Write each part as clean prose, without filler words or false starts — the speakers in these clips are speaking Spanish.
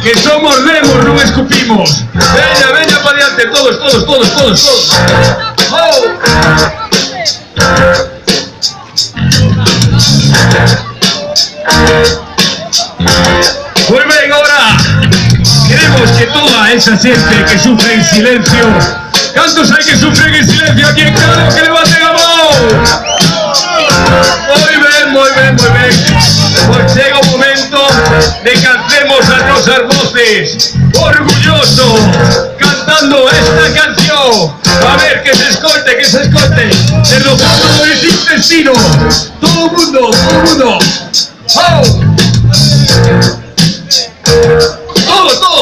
que somos remos, no escupimos. Venga, venga para adelante, todos. Oh. Pues venga, ahora queremos que toda esa gente que sufre en silencio, ¿cuántos hay que sufren en silencio aquí en Caro? ¡Que levanten la mano! Muy bien. Pues llega un momento de que alcemos las nuestras voces, orgulloso, cantando esta canción. A ver, que se escolte, de lo fondo de ese intestino. Todo el mundo. ¡Oh! Todo.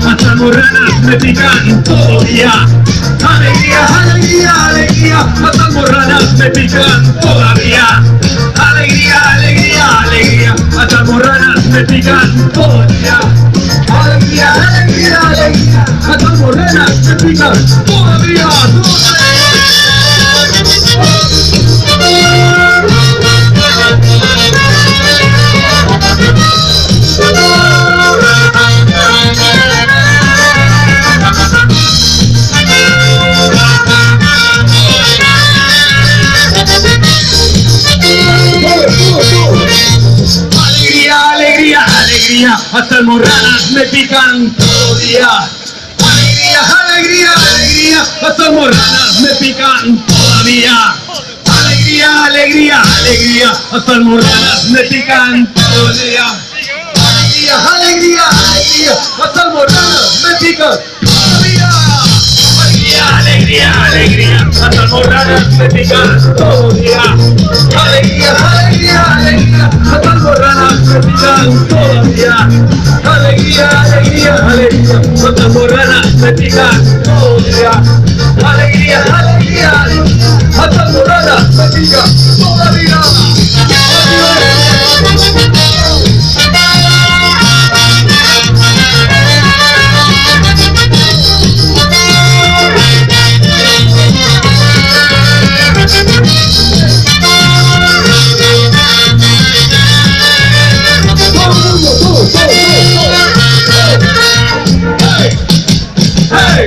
Hasta morranas me pican todavía. Alegría, hasta morranas me pican todavía. Alegría, hasta morranas me pican todavía. Alegría, hasta morranas me pican todavía. Alegría, hasta morranas me pican todavía. Alegría, hasta morranas me pican todavía. Alegría, hasta morranas me pican todavía. Alegría, hasta morranas me pican todavía. Alegría, hasta morranas me pican todavía. Alegría, hasta morranas me pican todavía. Alegría, hasta morranas me pican todavía. Alegría, hasta morranas me pican todavía. Hey!